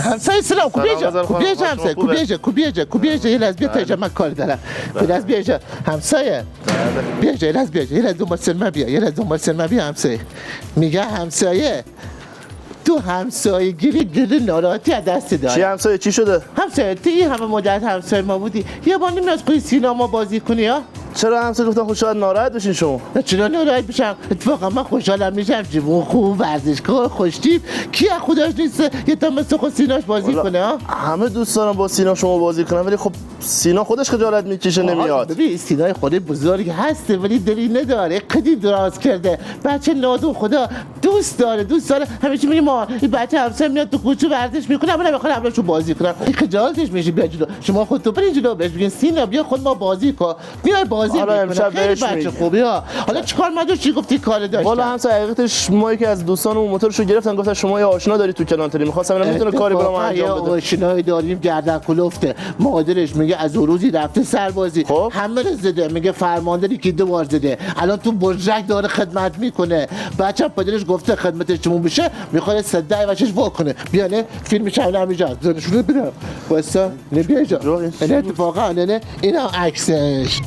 همسایه سلام کوبیجا یه لحظه بیا تا اینجا من کار دارم یه لحظه بیا اینجا همسایه بیا اینجا یه لحظه دنبال سلمه بیا همسایه میگه همسایه تو همسایه گیری دل ناراحتی از دست داری چی همسایه چی شده؟ همسایه تو این همه مدت همسایه ما بودی یه بار نمیاد کوی سینما بازی کنی ها؟ چرا همسایه گفتن خود شاید ناراحت بشین شما؟ چرا ناراحت بشم؟ اتفاقا من خوشحالم میشم جیبون خوب ورزشگاه خوشتیپ کی از خودش نیست یه تا مثل خود سیناش بازی کنه ها؟ همه دوست دارم با سینا شما بازی کنم ولی خب سینا خودش خجالت میکشه نمیاد. ببین سینای خود بزرگ هسته ولی دلی نداره قدیم دراز کرده بچه نادون خدا دوست داره همیشه میگه ما این بچه همسایه میاد تو کوچه ورزش میکنه من نمیخوام همراهشون بازی کنم این خجالتش میشه بیا جلو شما خودتون برین جلو بهش بگین سینا بیا خود ما بازی کن میای بازی میکنه خیلی بچه خوبی ها حالا چیکار مدو چی گفتی کار داشت والا همسایه حقیقتش ما یکی از دوستانمون موتورشو گرفتن گفتن شما یه آشنا داری تو کلانتری می‌خواستم ببینم میتونه کاری برام انجام بده. آشنایی داریم گردن کلفته مادرش میگه از روزی رفته سربازی خب؟ همه رو زده میگه فرمانداری که 2 بار زده الان تو برجک داره خدمت میکنه بچه پدرش گفته خدمتش تموم بشه میخواد صدای بچهش وا کنه بیا نه فیلمش هم نمیجا زنشون ببینم واسه نه بیا اینجا نه اتفاقا نه اینم عکسش